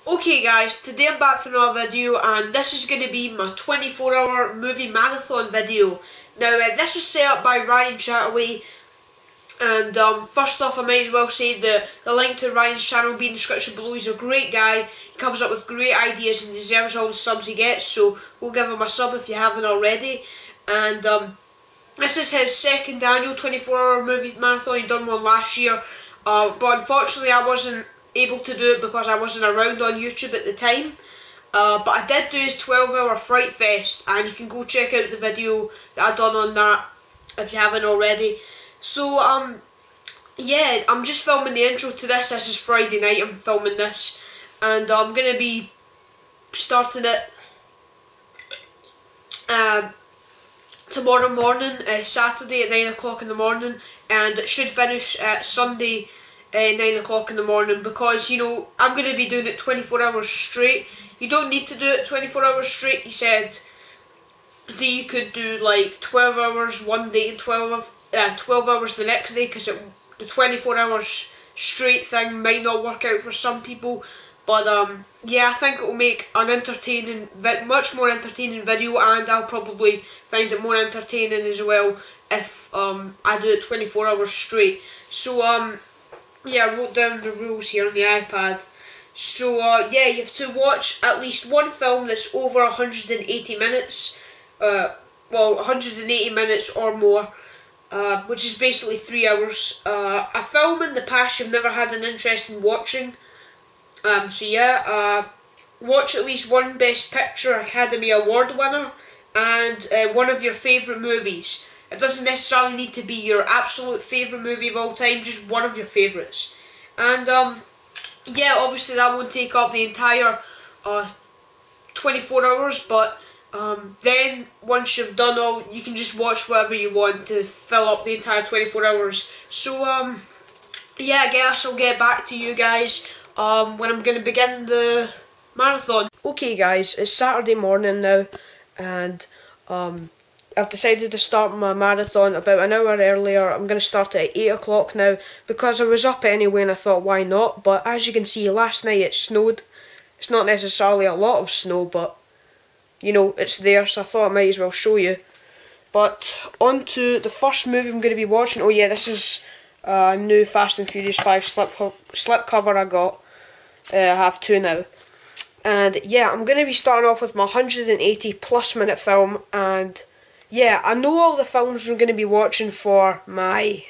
Okay guys, today I'm back for another video and this is going to be my 24-hour movie marathon video. Now this was set up by Ryan Chataway, and first off I might as well say that the link to Ryan's channel will be in the description below. He's a great guy, he comes up with great ideas and deserves all the subs he gets, so we'll give him a sub if you haven't already. And this is his second annual 24-hour movie marathon. He done one last year, but unfortunately I wasn't able to do it because I wasn't around on YouTube at the time. But I did do his 12-hour Fright Fest, and you can go check out the video that I done on that if you haven't already. So yeah, I'm just filming the intro to this. This is Friday night, I'm filming this, and I'm going to be starting it tomorrow morning, Saturday at 9 o'clock in the morning, and it should finish Sunday 9 o'clock in the morning, because, you know, I'm going to be doing it 24 hours straight. You don't need to do it 24 hours straight. He said that you could do like 12 hours one day and 12 hours the next day, because the 24 hours straight thing might not work out for some people. But yeah, I think it will make an entertaining, much more entertaining video, and I'll probably find it more entertaining as well if I do it 24 hours straight. So yeah, I wrote down the rules here on the iPad. So yeah, you have to watch at least one film that's over 180 minutes. Well, 180 minutes or more, which is basically 3 hours. A film in the past you've never had an interest in watching. So yeah, watch at least one Best Picture Academy Award winner, and one of your favourite movies. It doesn't necessarily need to be your absolute favourite movie of all time, just one of your favourites. And yeah, obviously that won't take up the entire 24 hours, but then once you've done all, you can just watch whatever you want to fill up the entire 24 hours. So yeah, I guess I'll get back to you guys when I'm going to begin the marathon. Okay guys, it's Saturday morning now, and I've decided to start my marathon about an hour earlier. I'm going to start it at 8 o'clock now, because I was up anyway and I thought why not. But as you can see, last night it snowed. It's not necessarily a lot of snow, but you know, it's there, so I thought I might as well show you. But on to the first movie I'm going to be watching. Oh yeah, this is a new Fast and Furious 5 slipcover I got. I have two now. And yeah, I'm going to be starting off with my 180 plus minute film, and yeah, I know all the films I'm going to be watching for my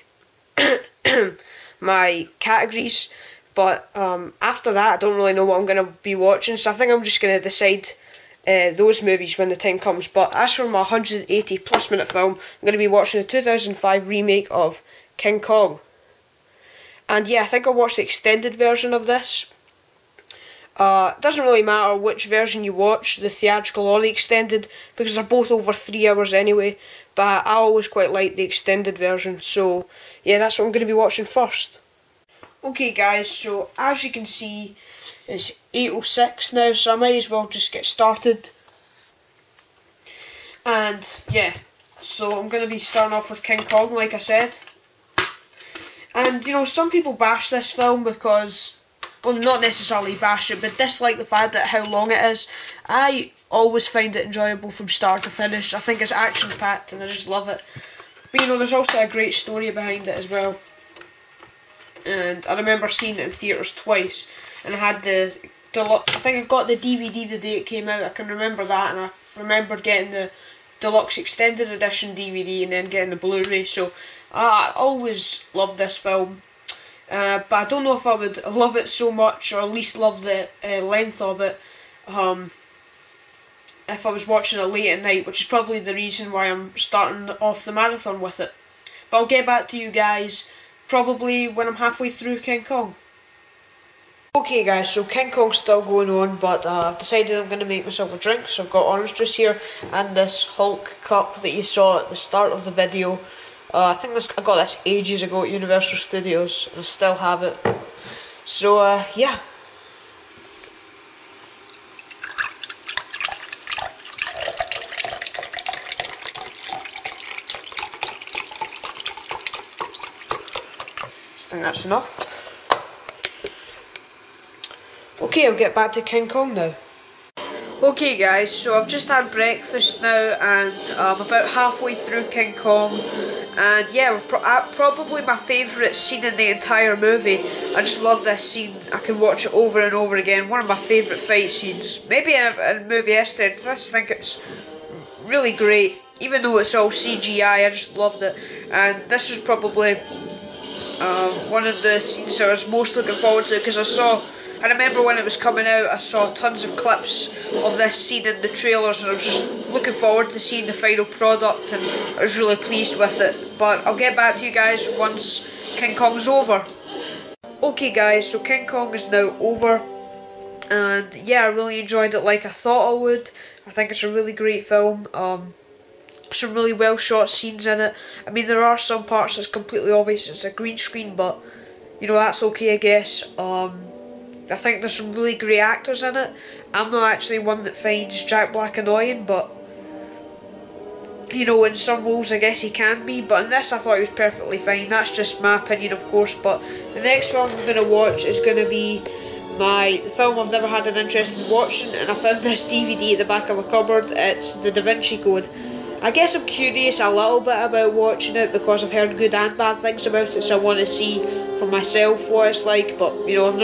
my categories, but after that I don't really know what I'm going to be watching, so I think I'm just going to decide those movies when the time comes. But as for my 180 plus minute film, I'm going to be watching the 2005 remake of King Kong. And yeah, I think I'll watch the extended version of this. It doesn't really matter which version you watch, the theatrical or the extended, because they're both over 3 hours anyway, but I always quite like the extended version, so yeah, that's what I'm going to be watching first. Okay guys, so as you can see, it's 8:06 now, so I might as well just get started. And yeah, so I'm going to be starting off with King Kong, like I said. And you know, some people bash this film because, well, not necessarily bash it, but dislike the fact that how long it is. I always find it enjoyable from start to finish. I think it's action-packed and I just love it. But you know, there's also a great story behind it as well. And I remember seeing it in theatres twice, and I had the deluxe. I think I got the DVD the day it came out. I can remember that, and I remember getting the deluxe extended edition DVD and then getting the Blu-ray. So I always loved this film. But I don't know if I would love it so much, or at least love the length of it, if I was watching it late at night, which is probably the reason why I'm starting off the marathon with it. But I'll get back to you guys probably when I'm halfway through King Kong. Okay guys, so King Kong's still going on, but I've decided I'm going to make myself a drink, so I've got orange juice here, and this Hulk cup that you saw at the start of the video. I think I got this ages ago at Universal Studios, and I still have it. So, yeah. I think that's enough. Okay, I'll get back to King Kong now. Okay guys, so I've just had breakfast now and I'm about halfway through King Kong, and yeah, probably my favourite scene in the entire movie. I just love this scene. I can watch it over and over again. One of my favourite fight scenes. Maybe in a movie yesterday. I just think it's really great. Even though it's all CGI, I just loved it. And this is probably one of the scenes I was most looking forward to, because I remember when it was coming out, I saw tons of clips of this scene in the trailers, and I was just looking forward to seeing the final product, and I was really pleased with it. But I'll get back to you guys once King Kong's over. Okay guys, so King Kong is now over, and yeah, I really enjoyed it like I thought I would. I think it's a really great film. Some really well shot scenes in it. I mean, there are some parts that's completely obvious it's a green screen, but you know, that's okay, I guess. I think there's some really great actors in it. I'm not actually one that finds Jack Black annoying, but you know, in some roles I guess he can be, but in this I thought he was perfectly fine. That's just my opinion, of course. But the next film I'm going to watch is going to be the film I've never had an interest in watching, and I found this DVD at the back of my cupboard. It's the Da Vinci Code. I guess I'm curious a little bit about watching it because I've heard good and bad things about it, so I want to see for myself what it's like. But you know, I've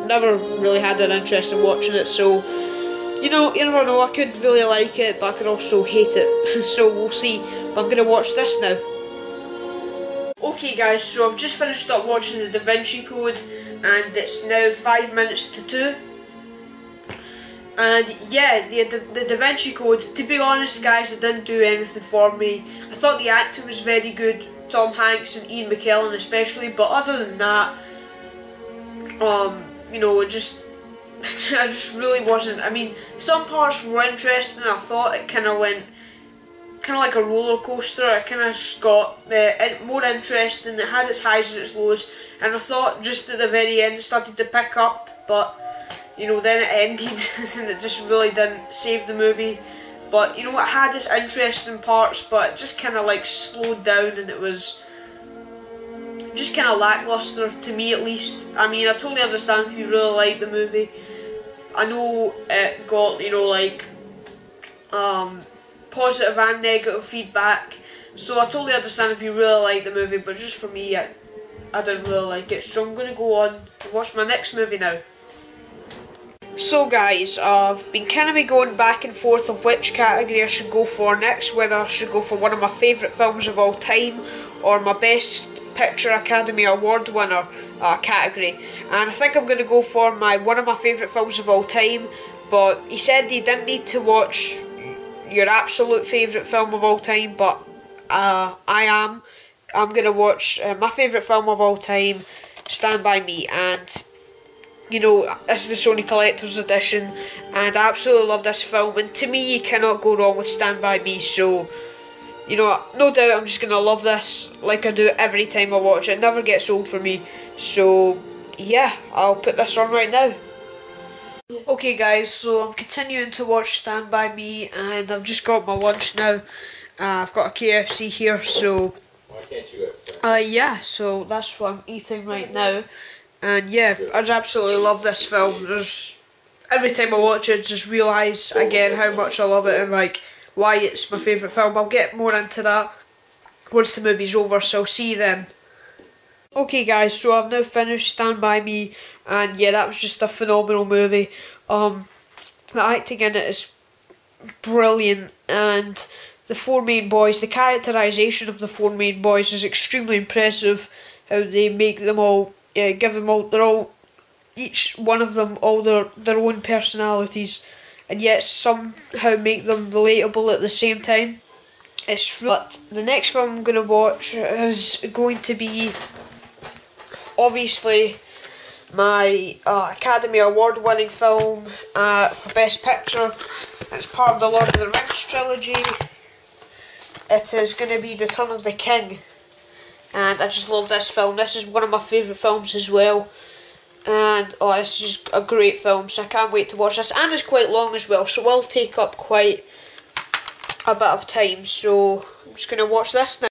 never really had an interest in watching it, so you know, you never know. I could really like it, but I could also hate it. So we'll see. But I'm gonna watch this now. Okay, guys. So I've just finished up watching the Da Vinci Code, and it's now 5 minutes to 2. And yeah, the Da Vinci Code, to be honest guys, it didn't do anything for me. I thought the acting was very good, Tom Hanks and Ian McKellen especially, but other than that, you know, I just really wasn't. I mean, some parts were interesting. I thought it kind of went like a roller coaster. It kind of got more interesting. It had its highs and its lows, and I thought just at the very end it started to pick up, but you know, then it ended and it just really didn't save the movie. But you know, it had its interesting parts, but it just kind of like slowed down, and it was just kind of lackluster to me, at least. I mean, I totally understand if you really like the movie. I know it got, you know, like positive and negative feedback, so I totally understand if you really like the movie, but just for me, I didn't really like it. So I'm going to go on and watch my next movie now. So guys, I've been kind of going back and forth of which category I should go for next, whether I should go for one of my favourite films of all time or my Best Picture Academy Award winner category. And I think I'm going to go for one of my favourite films of all time, but he said you didn't need to watch your absolute favourite film of all time, but I'm going to watch my favourite film of all time, Stand By Me. And you know, this is the Sony Collector's Edition, and I absolutely love this film, and to me you cannot go wrong with Stand By Me, so you know, no doubt I'm just going to love this like I do every time I watch it. It never gets old for me, so yeah, I'll put this on right now. Okay guys, so I'm continuing to watch Stand By Me, and I've just got my lunch now. I've got a KFC here, so why can't you go? yeah, so that's what I'm eating right now. And yeah, I just absolutely love this film. Every time I watch it, just realise again how much I love it and like why it's my favourite film. I'll get more into that once the movie's over, so I'll see you then. Okay guys, so I've now finished Stand By Me, and yeah, that was just a phenomenal movie. The acting in it is brilliant, and the four main boys, the characterisation of the four main boys is extremely impressive. How they make them all, give them all, each one of them all their own personalities, and yet somehow make them relatable at the same time. But the next film I'm going to watch is going to be obviously my Academy Award winning film for Best Picture. It's part of the Lord of the Rings trilogy. It is going to be Return of the King, and I just love this film. This is one of my favourite films as well, and oh, this is just a great film, so I can't wait to watch this. And it's quite long as well, so it will take up quite a bit of time, so I'm just going to watch this now.